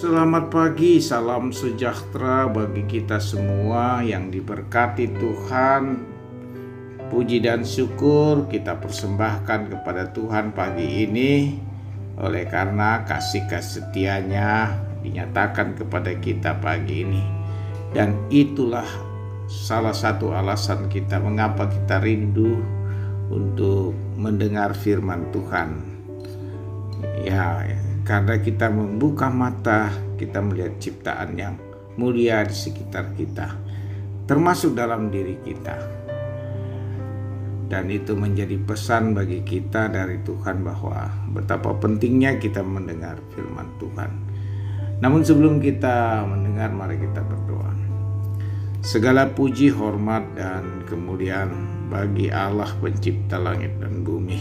Selamat pagi, salam sejahtera bagi kita semua yang diberkati Tuhan. Puji dan syukur kita persembahkan kepada Tuhan pagi ini, oleh karena kasih setianya dinyatakan kepada kita pagi ini. Dan itulah salah satu alasan kita mengapa kita rindu untuk mendengar firman Tuhan. Ya, karena kita membuka mata, kita melihat ciptaan yang mulia di sekitar kita, termasuk dalam diri kita. Dan itu menjadi pesan bagi kita dari Tuhan bahwa betapa pentingnya kita mendengar firman Tuhan. Namun sebelum kita mendengar, mari kita berdoa. Segala puji, hormat, dan kemuliaan bagi Allah pencipta langit dan bumi,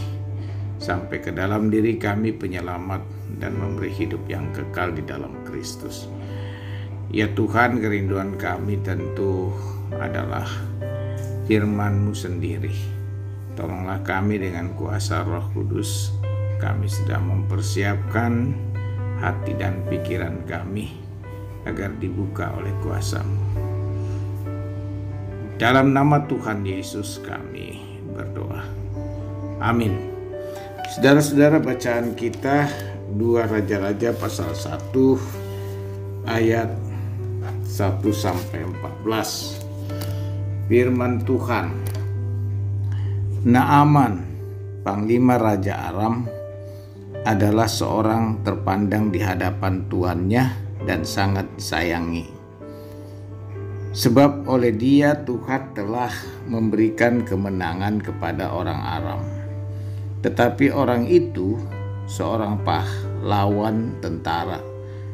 sampai ke dalam diri kami penyelamat dan memberi hidup yang kekal di dalam Kristus. Ya Tuhan, kerinduan kami tentu adalah firman-Mu sendiri. Tolonglah kami dengan kuasa Roh Kudus. Kami sedang mempersiapkan hati dan pikiran kami agar dibuka oleh kuasa-Mu. Dalam nama Tuhan Yesus kami berdoa. Amin. Saudara-saudara, bacaan kita 2 Raja-Raja pasal 1 ayat 1-14. Firman Tuhan. Naaman, panglima Raja Aram, adalah seorang terpandang di hadapan tuannya dan sangat disayangi. Sebab oleh dia Tuhan telah memberikan kemenangan kepada orang Aram. Tetapi orang itu, seorang pahlawan tentara,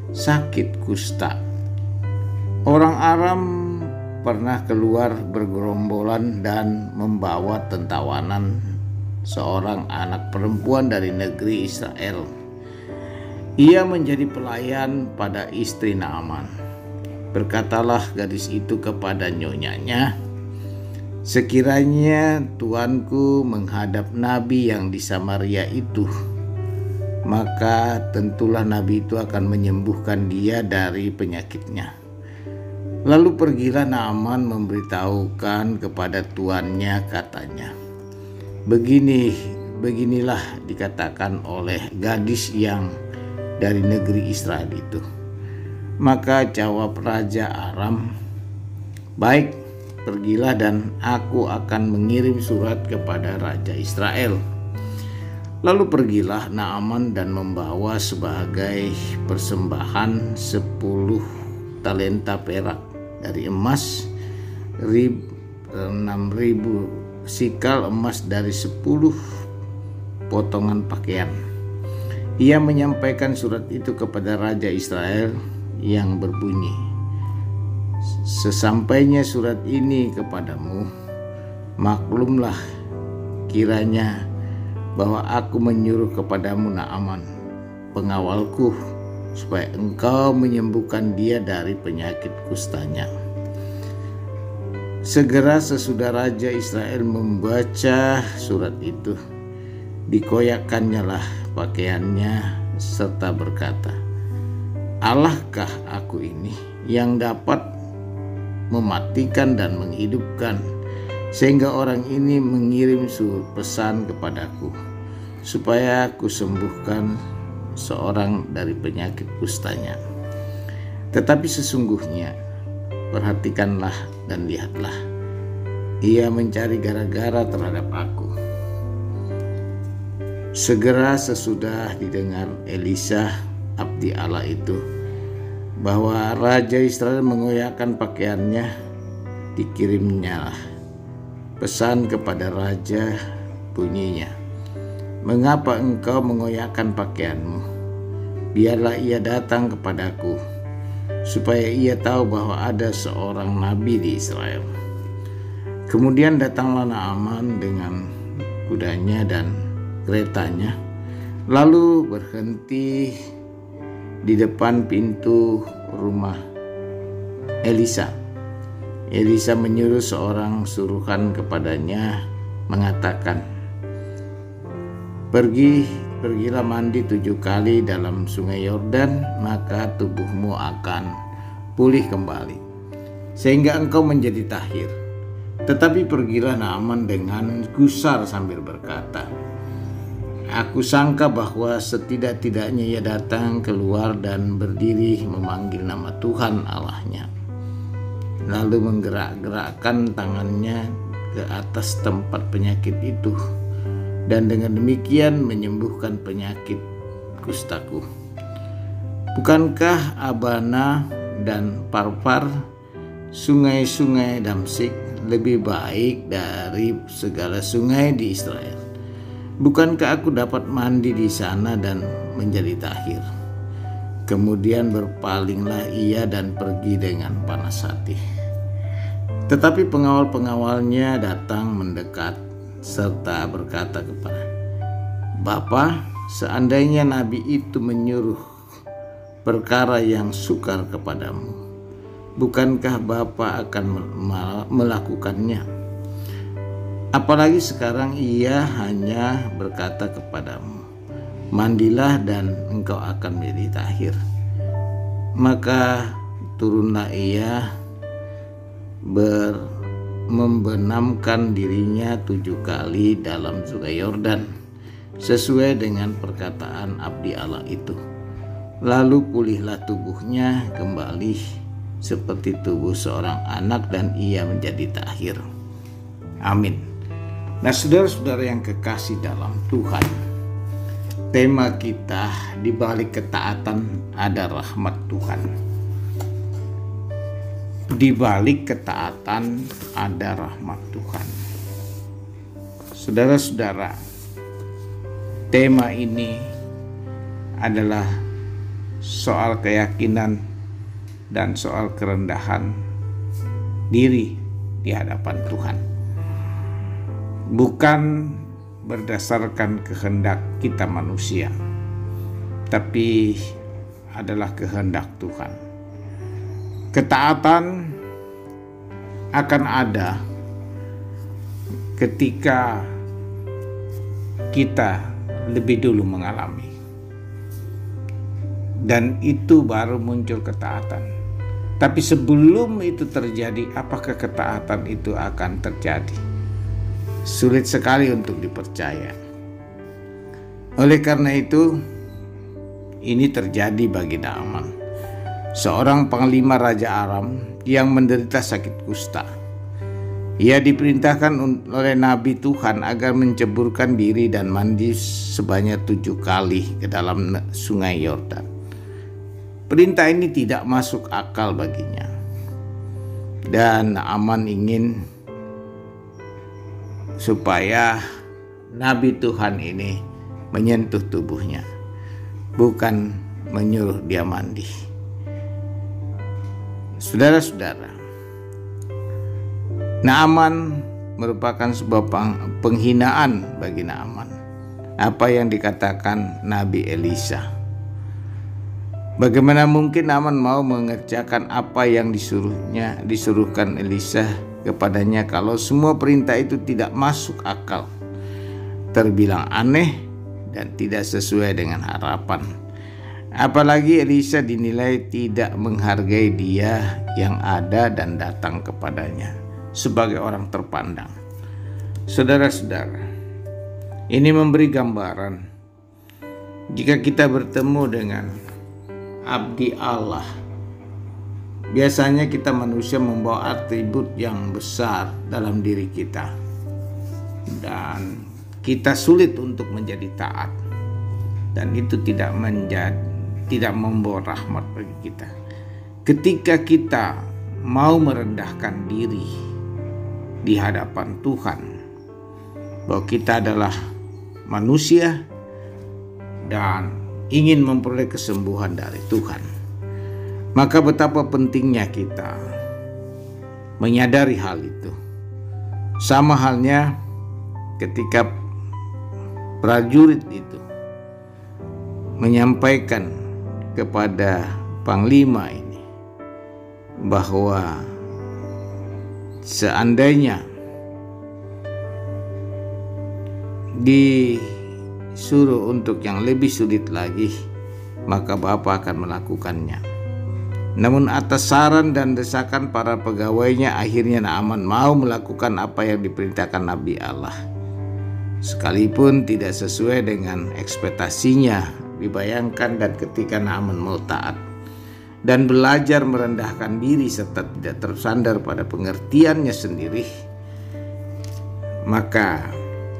sakit kusta. Orang Aram pernah keluar bergerombolan dan membawa tentawanan seorang anak perempuan dari negeri Israel. Ia menjadi pelayan pada istri Naaman. Berkatalah gadis itu kepada nyonyanya, "Sekiranya tuanku menghadap nabi yang di Samaria itu, maka tentulah nabi itu akan menyembuhkan dia dari penyakitnya." Lalu pergilah Naaman memberitahukan kepada tuannya, katanya, Beginilah dikatakan oleh gadis yang dari negeri Israel itu." Maka jawab Raja Aram, "Baik, pergilah dan aku akan mengirim surat kepada Raja Israel." Lalu pergilah Naaman dan membawa sebagai persembahan 10 talenta perak dari emas, 6.000 sikal emas dari 10 potongan pakaian. Ia menyampaikan surat itu kepada Raja Israel yang berbunyi, "Sesampainya surat ini kepadamu, maklumlah kiranya bahwa aku menyuruh kepadamu Naaman, pengawalku, supaya engkau menyembuhkan dia dari penyakit kustanya." Segera sesudah Raja Israel membaca surat itu, dikoyakkannya lah pakaiannya serta berkata, "Allahkah aku ini yang dapat mematikan dan menghidupkan, sehingga orang ini mengirim pesan kepadaku supaya aku sembuhkan seorang dari penyakit kustanya. Tetapi sesungguhnya, perhatikanlah dan lihatlah, ia mencari gara-gara terhadap aku." Segera sesudah didengar Elisa abdi Allah itu bahwa Raja Israel mengoyakkan pakaiannya, dikirimnyalah pesan kepada raja, bunyinya, "Mengapa engkau mengoyakkan pakaianmu? Biarlah ia datang kepadaku, supaya ia tahu bahwa ada seorang nabi di Israel." Kemudian datanglah Naaman dengan kudanya dan keretanya, lalu berhenti di depan pintu rumah Elisa. Elisa menyuruh seorang suruhan kepadanya, mengatakan, "Pergi pergilah mandi 7 kali dalam sungai Yordan, maka tubuhmu akan pulih kembali, sehingga engkau menjadi tahir. Tetapi pergilah Naaman dengan gusar sambil berkata, aku sangka bahwa setidak-tidaknya ia datang keluar dan berdiri memanggil nama Tuhan Allahnya, lalu menggerak-gerakkan tangannya ke atas tempat penyakit itu, dan dengan demikian menyembuhkan penyakit kustaku. Bukankah Abana dan Parpar, sungai-sungai Damsyik, lebih baik dari segala sungai di Israel? Bukankah aku dapat mandi di sana dan menjadi tahir? Kemudian berpalinglah ia dan pergi dengan panas hati. Tetapi pengawal-pengawalnya datang mendekat serta berkata kepada, Bapa, seandainya nabi itu menyuruh perkara yang sukar kepadamu, bukankah Bapa akan melakukannya? Apalagi sekarang ia hanya berkata kepadamu, mandilah dan engkau akan menjadi tahir. Maka turunlah ia membenamkan dirinya 7 kali dalam sungai Yordan, sesuai dengan perkataan abdi Allah itu. Lalu pulihlah tubuhnya kembali seperti tubuh seorang anak, dan ia menjadi tahir. Amin. Nah, saudara-saudara yang kekasih dalam Tuhan, tema kita di balik ketaatan ada rahmat Tuhan. Di balik ketaatan ada rahmat Tuhan. Saudara-saudara, tema ini adalah soal keyakinan dan soal kerendahan diri di hadapan Tuhan. Bukan berdasarkan kehendak kita manusia, tapi adalah kehendak Tuhan. Ketaatan akan ada ketika kita lebih dulu mengalami, dan itu baru muncul ketaatan. Tapi sebelum itu terjadi, apakah ketaatan itu akan terjadi? Sulit sekali untuk dipercaya. Oleh karena itu, ini terjadi bagi Naaman, seorang panglima Raja Aram yang menderita sakit kusta. Ia diperintahkan oleh Nabi Tuhan agar menceburkan diri dan mandi sebanyak 7 kali ke dalam sungai Yordan. Perintah ini tidak masuk akal baginya, dan Naaman ingin supaya Nabi Tuhan ini menyentuh tubuhnya, bukan menyuruh dia mandi. Saudara-saudara, Naaman merupakan sebuah penghinaan bagi Naaman. Apa yang dikatakan Nabi Elisa. Bagaimana mungkin Naaman mau mengerjakan apa yang disuruhkan Elisa kepadanya kalau semua perintah itu tidak masuk akal, terbilang aneh dan tidak sesuai dengan harapan. Apalagi Elisa dinilai tidak menghargai dia yang ada dan datang kepadanya sebagai orang terpandang. Saudara-saudara, ini memberi gambaran jika kita bertemu dengan abdi Allah, biasanya kita manusia membawa atribut yang besar dalam diri kita, dan kita sulit untuk menjadi taat, dan itu tidak membawa rahmat bagi kita. Ketika kita mau merendahkan diri di hadapan Tuhan, bahwa kita adalah manusia dan ingin memperoleh kesembuhan dari Tuhan, maka betapa pentingnya kita menyadari hal itu. Sama halnya ketika prajurit itu menyampaikan kepada panglima ini bahwa seandainya di disuruh untuk yang lebih sulit lagi, maka Bapa akan melakukannya. Namun atas saran dan desakan para pegawainya, akhirnya Naaman mau melakukan apa yang diperintahkan Nabi Allah. Sekalipun tidak sesuai dengan ekspektasinya, dibayangkan, dan ketika Naaman mau taat dan belajar merendahkan diri serta tidak tersandar pada pengertiannya sendiri, maka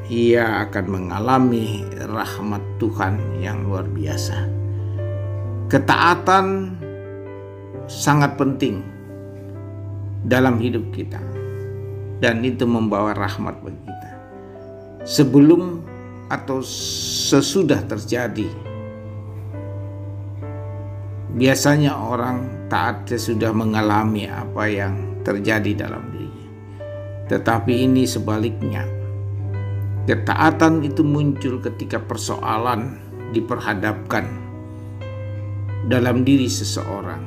ia akan mengalami rahmat Tuhan yang luar biasa. Ketaatan sangat penting dalam hidup kita, dan itu membawa rahmat bagi kita. Sebelum atau sesudah terjadi, biasanya orang taat sesudah mengalami apa yang terjadi dalam dirinya. Tetapi ini sebaliknya. Ketaatan itu muncul ketika persoalan diperhadapkan dalam diri seseorang,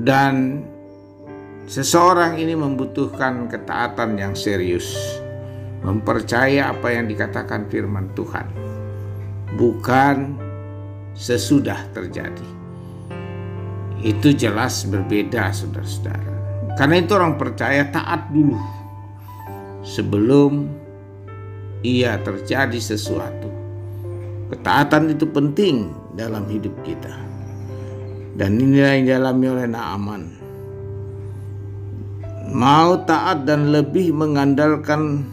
dan seseorang ini membutuhkan ketaatan yang serius, mempercaya apa yang dikatakan firman Tuhan, bukan sesudah terjadi. Itu jelas berbeda, saudara-saudara. Karena itu orang percaya taat dulu sebelum ia terjadi sesuatu. Ketaatan itu penting dalam hidup kita, dan inilah yang dialami oleh Naaman. Mau taat dan lebih mengandalkan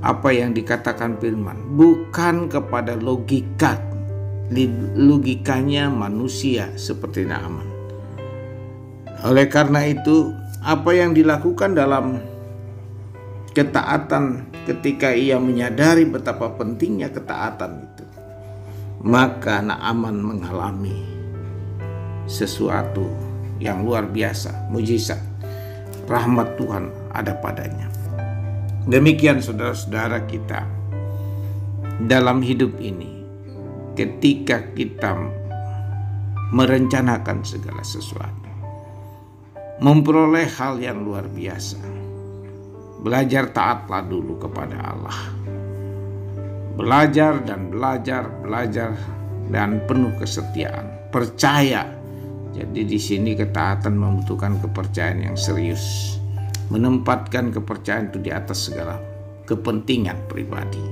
apa yang dikatakan firman, bukan kepada logikanya manusia seperti Naaman. Oleh karena itu, apa yang dilakukan dalam ketaatan ketika ia menyadari betapa pentingnya ketaatan itu, maka Naaman mengalami sesuatu yang luar biasa, mujizat. Rahmat Tuhan ada padanya. Demikian saudara-saudara kita dalam hidup ini, ketika kita merencanakan segala sesuatu, memperoleh hal yang luar biasa, belajar taatlah dulu kepada Allah. Belajar dan penuh kesetiaan. Percaya. Jadi di sini ketaatan membutuhkan kepercayaan yang serius. Menempatkan kepercayaan itu di atas segala kepentingan pribadi.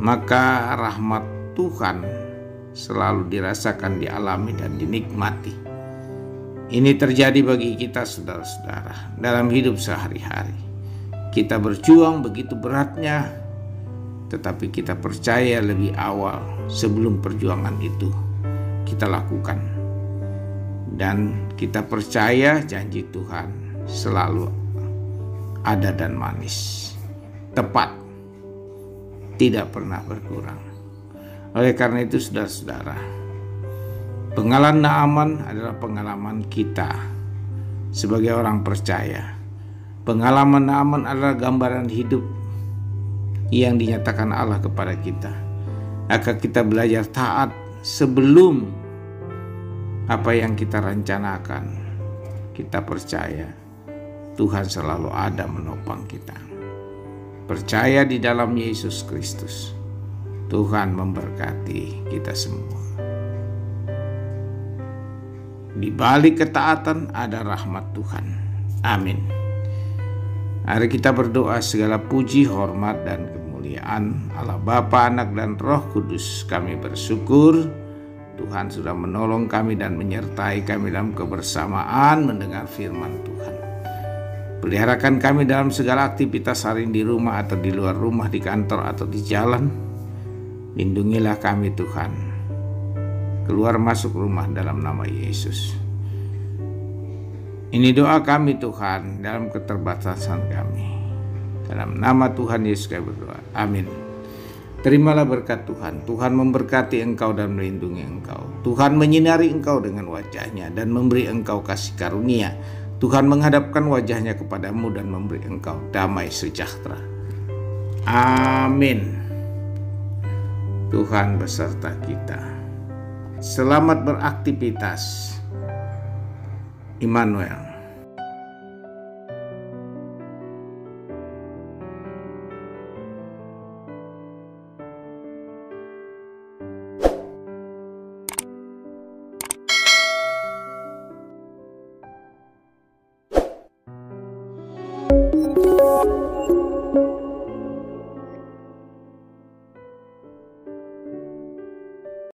Maka rahmat Tuhan selalu dirasakan, dialami, dan dinikmati. Ini terjadi bagi kita, saudara-saudara, dalam hidup sehari-hari. Kita berjuang begitu beratnya, tetapi kita percaya lebih awal sebelum perjuangan itu kita lakukan. Dan kita percaya janji Tuhan selalu ada dan manis, tepat, tidak pernah berkurang. Oleh karena itu, saudara-saudara, pengalaman Naaman adalah pengalaman kita sebagai orang percaya. Pengalaman Naaman adalah gambaran hidup yang dinyatakan Allah kepada kita. Agar kita belajar taat sebelum apa yang kita rencanakan. Kita percaya Tuhan selalu ada menopang kita. Percaya di dalam Yesus Kristus. Tuhan memberkati kita semua. Di balik ketaatan ada rahmat Tuhan. Amin. Mari kita berdoa. Segala puji, hormat, dan kemuliaan Allah Bapa, Anak, dan Roh Kudus. Kami bersyukur Tuhan sudah menolong kami dan menyertai kami dalam kebersamaan mendengar firman Tuhan. Peliharakan kami dalam segala aktivitas hari ini, di rumah atau di luar rumah, di kantor atau di jalan. Lindungilah kami Tuhan, keluar masuk rumah dalam nama Yesus. Ini doa kami Tuhan dalam keterbatasan kami. Dalam nama Tuhan Yesus kami berdoa. Amin. Terimalah berkat Tuhan. Tuhan memberkati engkau dan melindungi engkau. Tuhan menyinari engkau dengan wajahnya dan memberi engkau kasih karunia. Tuhan menghadapkan wajahnya kepadamu dan memberi engkau damai sejahtera. Amin. Tuhan beserta kita. Selamat beraktivitas. Immanuel.